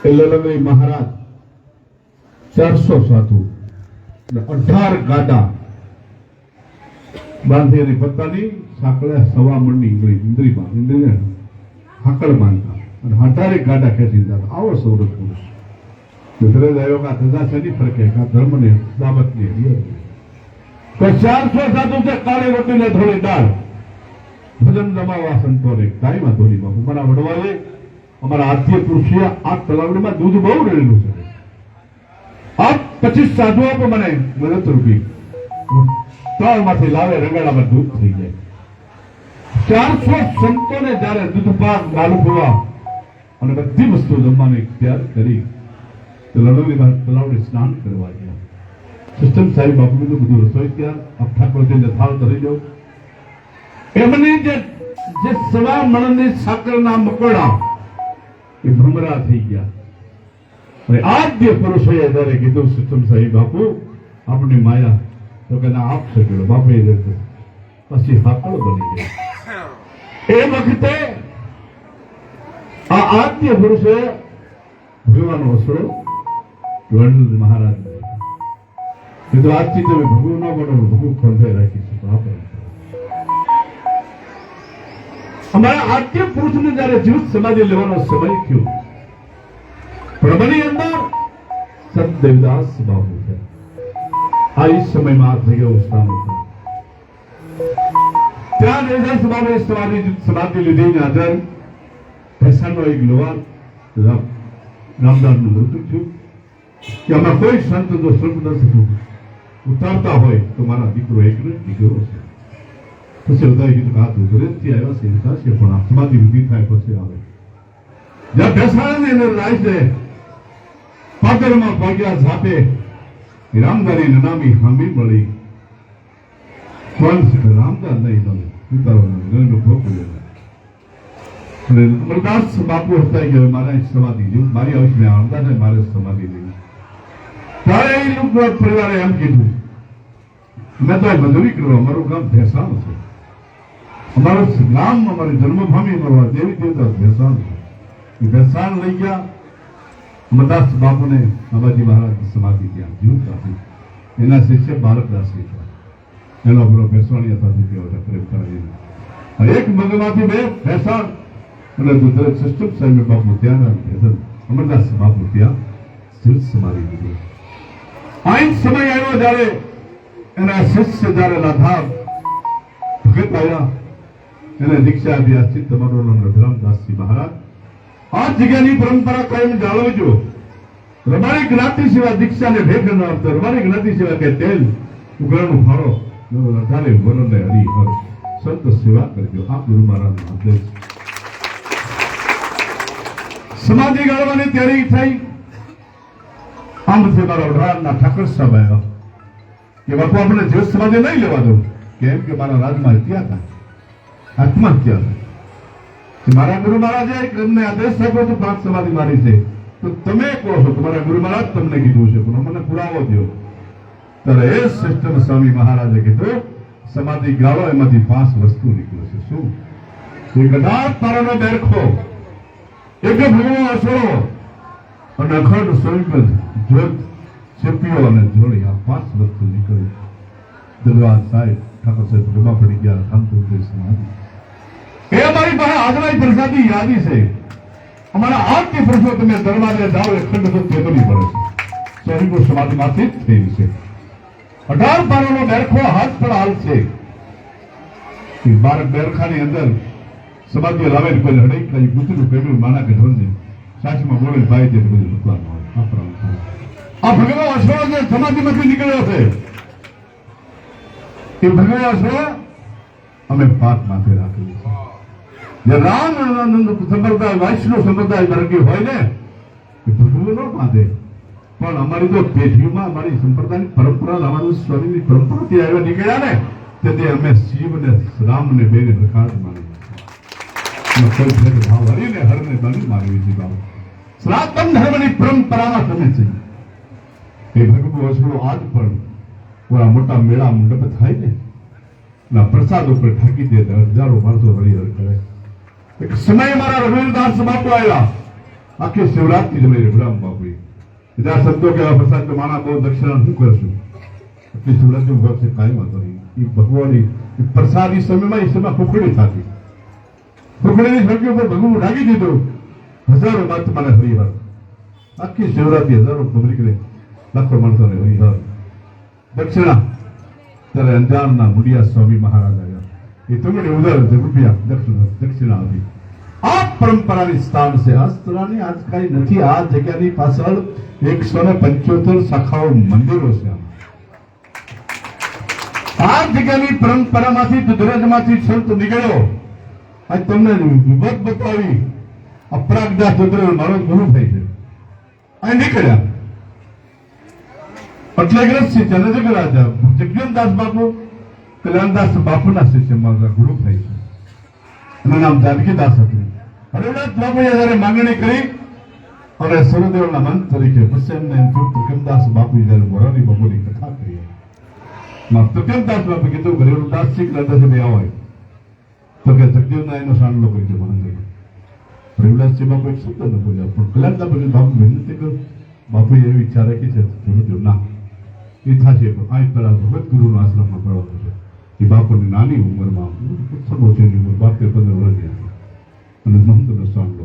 લલનભાઈ મહારાજ 400 સાધુ 18 ગાડા બાંધી અને પોતાની સાંકળે સવા મણની ઇન્દ્રીને હાકળ બાંધતા અને 18 ગાડા ખેંચી જતા. આવો સૌરભ પુરુષ દુસરે દયો કા ધજા છે નહીં ફરકે કા ધર્મ ને દાવત ને કોઈ 400 સાધુ છે કાળી રોટી ને થોડી દાળ ભજન જમાવા સંતોરે કાંઈ વાંધો નહીં બાપુ. મારા વડવાએ અમારા આદ્ય પુરુષે આ તલાવડીમાં દૂધ બહુ રહેલું છે. આપ 25 સાધુઓ પણ મને મદદ રૂપી તળમાંથી લાવે રંગાડામાં દૂધ થઈ જાય. 400 સંતોને જયારે દૂધ પાક માલુપુવા અને બધી વસ્તુ જમવાની તૈયાર કરી તલાવડી સ્નાન કરવા ગયા. સિસ્ટમ સાહેબ બાપુ કીધું બધું રસોઈ ત્યાં આપ ઠાકોરજીને થાળ ધરી દો. એમની જે સવા મણની સાકરના મકોડા એ ભમરા થઈ ગયા. આદ્ય પુરુષોએ જયારે કીધું સિસ્ટમ સાહેબ બાપુ આપણી માયા તો કે ના આપશે કે બાપુ એ પછી હાકળ બની ગઈ. એ વખતે આ આદ્ય પુરુષે ભગવાનનો અસરો વડનંદ મહારાજ કીધું આજથી તમે ભગવું ન બનો ભગવું ખોલવે રાખીશું. આપણે અમારા આદ્ય પુરુષને જયારે જીવિત સમાધિ લેવાનો સમય થયો પ્રભની અંદર સંત દેવદાસ બાબુ છે. આ એ સમયમાં આ જગ્યા સ્થાન હતું. ત્યાં દેવદાસ બાબુએ સમાધિ લીધી. હાજર ભેસાણનો એક લોહાર રામદાસનું મૃત્યુ થયું કે આમાં કોઈ સંત જો સર્વદર્શન ઉતારતા હોય તો મારા દીકરો એકનો દીકરો છે. પછી બધા કીધું હાથ ઉઘરેથી આવ્યા છે થશે પણ આ સમાધિ વિધિ થાય પછી આવે. જ્યાં ભેસાણની અંદર રાય છે પાદરમાં પગ્યા ઝાપે રામદાની નનામી હામી મળી કોણ રામદાસ નહીં નમે ઉતારવાનું અને અમરદાસ બાપુ હતા કે મારા સમાધિ જેવું મારી આવશે રામદાસ મારે સમાધિ લેવી. ત્યારે એ લોકો પરિવારે એમ કીધું મેં તો મજૂરી કરવા અમારું ગામ ભેસાણ છે. અમારું ગામ અમારી જન્મભૂમિ અમારું દેવી દેવતા ભેસાણ છે. એ ભેસાણ લઈ ગયા. અમરદાસ બાપુને બાબાજી મહારાજની સમાધિ ત્યાં જીવત હતી. એના શિષ્ય બાલકદાસ એનો પેલો ભેસાણી હતા પ્રેમ કરાવીને એક મગમાંથી બે ભેસાણ અને સિસ્ટમ સાહેબ બાપુ ત્યાં અમરદાસ બાપુ ત્યાં જીવત સમાધિ લીધી. આઈન સમય આવ્યો જયારે એના શિષ્ય જયારે લાધાર ભગત આવ્યા એને દીક્ષા આપી. આજથી તમારું નામ રઘુરામદાસજી મહારાજ. આ જગ્યાની પરંપરા કાયમ જાળવજો. રબારી જ્ઞાતિ સિવાય દીક્ષાને ભેટ ન આપતો. રબારી જ્ઞાતિ સિવાય કે તેલ ઉઘરાણું ફાળો અઢારે વરણને હરિહર સંત સેવા કરજો. આ ગુરુ મહારાજનો આદેશ. સમાધિ ગાળવાની તૈયારી થઈ. આમથી મારા વઢવાણના ઠાકર સાહેબ આવ્યા કે બાપુ આપણે જીવત સમાધિ નહીં લેવા દો. કેમ કે મારા રાજમાં હત્યા થાય, આત્મહત્યા થાય. મારા ગુરુ મહારાજે એમને આદેશ આપ્યો તો 5 સમાધિ મારી છે તો તમે કહો છો તમારા ગુરુ મહારાજ તમને કીધું છે પણ મને પુરાવો દો. ત્યારે એ સિસ્ટમ સ્વામી મહારાજે કીધું સમાધિ ગાળો એમાંથી 5 વસ્તુ નીકળે છે. શું? એક 18 તારાનો બેરખો, એક ભૂવો અસરો અને અખંડ સ્વયં જ્યોત ચેપીઓ અને જોડી. આ 5 વસ્તુ નીકળી. દિલવાદ સાહેબ ઠાકોર સાહેબ ડૂબા પડી ગયા. શાંતિ સમાધિ એ અમારી પાસે આજની પ્રસાદી યાદી છે. અમારા આદ્ય પુરુષો તમે દરબારે જાઓ એ ખંડ તો ચેતવી પડે છે. સ્વયંભૂ સમાધિમાંથી જ થઈ છે. 18 તારાનો બેરખો હાથ પર હાલ છે. એ 12 બેરખાની અંદર સમાધિ લાવે કોઈ હડઈ કઈ પૂછ્યું કહ્યું માના કે ધોરને સાચીમાં બોલે ભાઈ તે બધું લખવાનું હોય. આ ભગવાન અશ્વ જે સમાધિમાંથી નીકળ્યો છે એ ભગવાન અશ્વ અમે પાક માથે રાખેલી છે. જે રામ સંપ્રદાય વૈષ્ણવ સંપ્રદાય તરફી હોય ને એ ભગવું ન બાંધે પણ અમારી તો પેઢીઓમાં અમારી સંપ્રદાયની પરંપરા રામાનંદ સ્વામીની પરંપરાથી આવ્યા નીકળ્યા ને તેથી અમે શિવ ને રામ ને બેને પ્રકાર માની ભાવ હરીને હરને બની માનવી છે. બાબુ સનાતન ધર્મની પરંપરામાં તમે છે એ ભગવું અસરો આજ પણ ઓલા મોટા મેળા મંડપ થાય ને ના પ્રસાદ ઉપર ઠાકી દે હજારો માણસો હરિહર કરે. એક સમય મારા રઘુવીરદાસ બાપુ આવ્યા આખી શિવરાત્રી જમાઈ રઘુરામ બાપુએ બીજા સંતો કેવા પ્રસાદ કે માણા બહુ દક્ષિણા શું કરશું એટલી શિવરાત્રી ઉભા છે કાંઈ વાંધો નહીં એ ભગવાન પ્રસાદ એ સમયમાં ફૂકડી થતી ફૂકડીની સળકી ઉપર ભગવું ઢાંકી દીધું હજારો મહાત્માને હરિહર આખી શિવરાત્રી હજારો પબ્લિકને લાખો માણસોને હરિહર દક્ષિણા ત્યારે અંજારના મુડિયા સ્વામી મહારાજ આવ્યા એ તમને ઉદાહરણ છે રૂપિયા દક્ષિણા હતી આ પરંપરાની સ્થાન છે આ સ્થળાની આજ કઈ નથી આ જગ્યાની પાછળ 175 શાખાઓ મંદિરો છે આ જગ્યાની પરંપરામાંથી દુધરાજમાંથી સંત નીકળ્યો આજ તમને વિગત બતાવી અપરાગદાસ દુધરાજ મારો ગુરુ થાય છે આ નીકળ્યા એટલે ગ્રસ્ત છે નજર રાજા જગ્યાનદાસ બાપુ કલ્યાણદાસ બાપુના શિષ્ય મારા ગુરુ થાય છે એનું નામ જાનકીદાસ હતું હરિદાસ બાપુએ જયારે માંગણી કરી અને સૂર્યદેવના મંત તરીકે હુસેનને ત્રિકમદાસ બાપુ જયારે મોરારી બાપુની કથા કરી ત્રિકમદાસ બાપુ કીધું હરિદાસ શીખ દાદાજી બે આવે તો કે જગદેવના એનો સાંડલો કરી દે મને હરિદાસજી બાપુ એક શબ્દ ન બોલ્યા પણ કલ્યાણદાસ બાપુ બાપુ વિનંતી કર બાપુ એવી ઈચ્છા રાખી છે સૂર્યદેવ ના એ થશે પણ આ પેલા ભગત ગુરુનો આશ્રમમાં પડવાનું છે એ બાપુની નાની ઉંમરમાં 15 વર્ષની ઉંમર 12-15 વર્ષની હતી અને મહંતનો સાંડલો